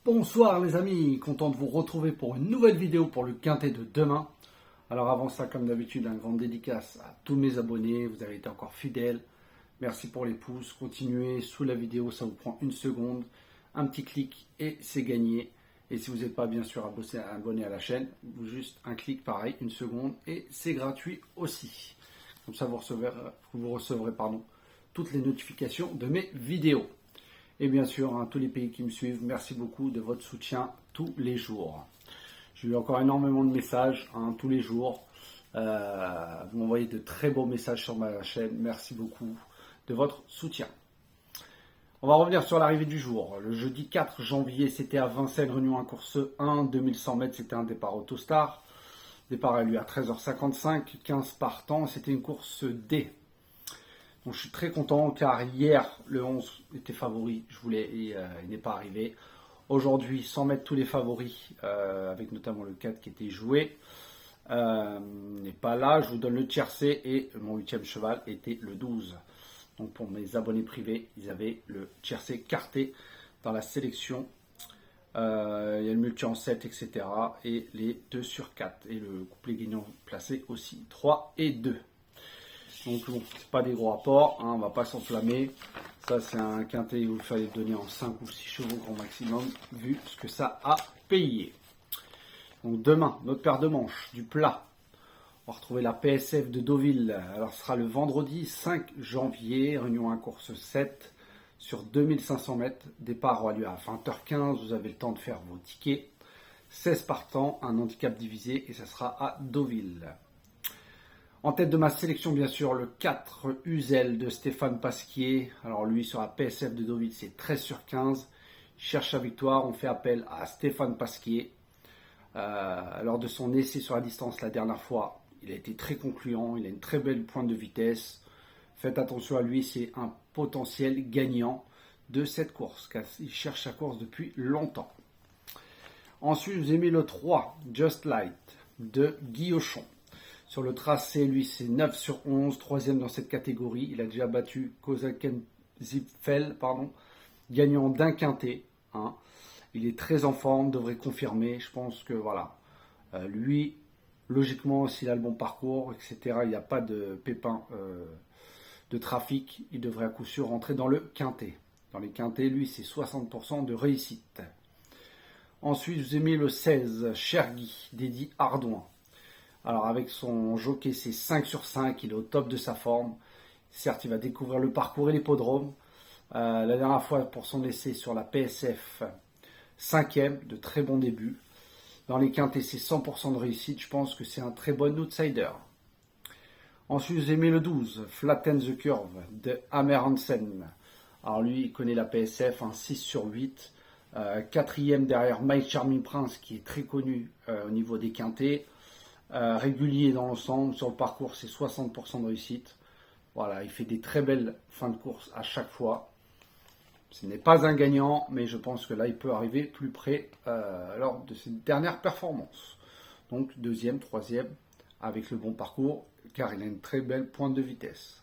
Bonsoir les amis, content de vous retrouver pour une nouvelle vidéo pour le quintet de demain. Alors avant ça, comme d'habitude, un grand dédicace à tous mes abonnés, vous avez été encore fidèles. Merci pour les pouces, continuez sous la vidéo, ça vous prend une seconde. Un petit clic et c'est gagné. Et si vous n'êtes pas bien sûr abonné à la chaîne, juste un clic pareil, une seconde et c'est gratuit aussi. Comme ça vous recevrez toutes les notifications de mes vidéos. Et bien sûr, tous les pays qui me suivent, merci beaucoup de votre soutien tous les jours. J'ai eu encore énormément de messages tous les jours. Vous m'envoyez de très beaux messages sur ma chaîne. Merci beaucoup de votre soutien. On va revenir sur l'arrivée du jour. Le jeudi 4 janvier, c'était à Vincennes, Réunion 1, course 1, 2100 mètres, c'était un départ Autostar. Départ a lieu à 13h55, 15 partants, c'était une course D. Donc je suis très content car hier le 11 était favori, il n'est pas arrivé. Aujourd'hui 100 mètres tous les favoris, avec notamment le 4 qui était joué, n'est pas là. Je vous donne le tiercé et mon 8e cheval était le 12. Donc pour mes abonnés privés, ils avaient le tiercé carté dans la sélection. Il y a le multi en 7, etc. Et les 2 sur 4. Et le couplet gagnant placé aussi 3 et 2. Donc bon, c'est pas des gros apports, on va pas s'enflammer. Ça c'est un quintet où il fallait donner en 5 ou 6 chevaux grand maximum, vu ce que ça a payé. Donc demain, notre paire de manches, du plat. On va retrouver la PSF de Deauville. Alors ce sera le vendredi 5 janvier, réunion 1 course 7 sur 2500 mètres. Départ aura lieu à 20h15, vous avez le temps de faire vos tickets. 16 partants, un handicap divisé et ça sera à Deauville. En tête de ma sélection, bien sûr, le 4 Uzel de Stéphane Pasquier. Alors lui, sur la PSF de Deauville, c'est 13 sur 15. Il cherche sa victoire. On fait appel à Stéphane Pasquier. Lors de son essai sur la distance la dernière fois, il a été très concluant. Il a une très belle pointe de vitesse. Faites attention à lui, c'est un potentiel gagnant de cette course, car il cherche sa course depuis longtemps. Ensuite, je vous ai mis le 3, Just Light, de Guy Auchon. Sur le tracé, lui, c'est 9 sur 11, troisième dans cette catégorie. Il a déjà battu Kozaken Zipfel, gagnant d'un quintet. Il est très en forme, devrait confirmer. Je pense que voilà, lui, logiquement, s'il a le bon parcours, etc., il n'y a pas de pépin de trafic, il devrait à coup sûr rentrer dans le quintet. Dans les quintets, lui, c'est 60% de réussite. Ensuite, je vous ai mis le 16, Chergui, d'Eddy Ardouin. Alors avec son jockey, c'est 5 sur 5, il est au top de sa forme. Certes, il va découvrir le parcours et l'hippodrome. La dernière fois, pour son essai sur la PSF, 5e, de très bon début. Dans les quintets, c'est 100% de réussite. Je pense que c'est un très bon outsider. Ensuite, j'ai mis le 12, Flatten the Curve, de Amer Hansen. Alors lui, il connaît la PSF, 6 sur 8. 4e derrière My Charming Prince, qui est très connu au niveau des quintets. Régulier dans l'ensemble, sur le parcours c'est 60% de réussite. Voilà, il fait des très belles fins de course à chaque fois. Ce n'est pas un gagnant, mais je pense que là il peut arriver plus près lors de ses dernières performances. Donc deuxième, troisième, avec le bon parcours, car il a une très belle pointe de vitesse.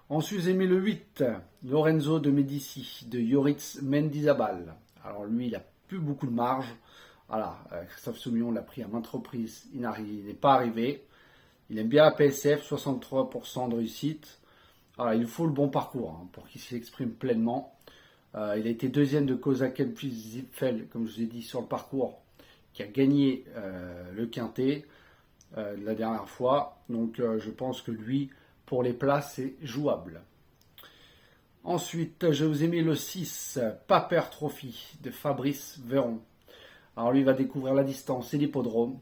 Ensuite j'ai mis le 8, Lorenzo de Medici, de Yoritz Mendizabal. Alors lui il n'a plus beaucoup de marge. Voilà, Christophe Soumillon l'a pris à maintes reprises, il n'est pas arrivé. Il aime bien la PSF, 63% de réussite. Alors, il faut le bon parcours pour qu'il s'exprime pleinement. Il a été deuxième de Kozaken Zipfel, comme je vous ai dit, sur le parcours, qui a gagné le quintet la dernière fois. Donc je pense que lui, pour les places, c'est jouable. Ensuite, je vous ai mis le 6, Paper Trophy, de Fabrice Véron. Alors lui, il va découvrir la distance et l'hippodrome.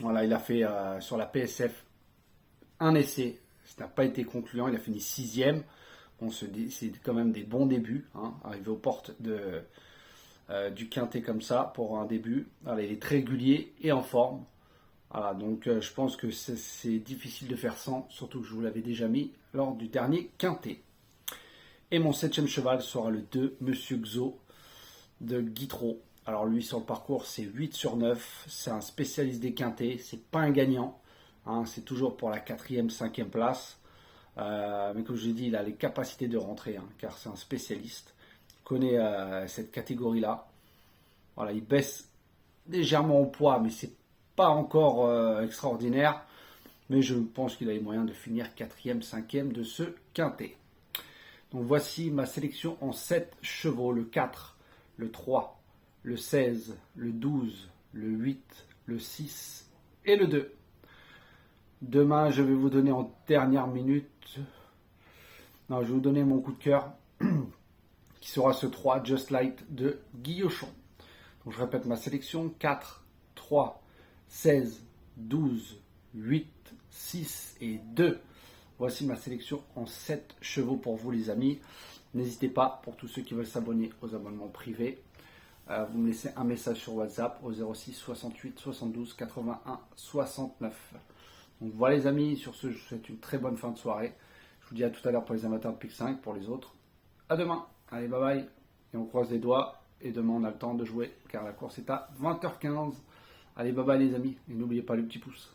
Voilà, il a fait sur la PSF un essai. Ça n'a pas été concluant, il a fini 6e. Bon, c'est quand même des bons débuts. Arriver aux portes du quintet comme ça pour un début. Voilà, il est très régulier et en forme. Voilà, donc je pense que c'est difficile de faire sans, surtout que je vous l'avais déjà mis lors du dernier quintet. Et mon 7e cheval sera le 2, Monsieur Xo, de Guitreau. Alors lui, sur le parcours, c'est 8 sur 9. C'est un spécialiste des quintets. C'est pas un gagnant. C'est toujours pour la 4e, 5e place. Mais comme je l'ai dit, il a les capacités de rentrer, car c'est un spécialiste. Il connaît cette catégorie-là. Voilà, il baisse légèrement en poids, mais c'est pas encore extraordinaire. Mais je pense qu'il a les moyens de finir 4e, 5e de ce quintet. Donc voici ma sélection en 7 chevaux, le 4, le 3, le 16, le 12, le 8, le 6 et le 2. Demain, je vais vous donner en dernière minute, non, je vais vous donner mon coup de cœur, qui sera ce 3, Just Light de Guillochon. Donc je répète ma sélection, 4, 3, 16, 12, 8, 6 et 2. Voici ma sélection en 7 chevaux pour vous les amis. N'hésitez pas, pour tous ceux qui veulent s'abonner aux abonnements privés, vous me laissez un message sur WhatsApp au 06 68 72 81 69. Donc voilà les amis, sur ce je vous souhaite une très bonne fin de soirée. Je vous dis à tout à l'heure pour les amateurs de Pic 5, pour les autres, à demain. Allez bye bye, et on croise les doigts, et demain on a le temps de jouer, car la course est à 20h15. Allez bye bye les amis, et n'oubliez pas le petit pouce.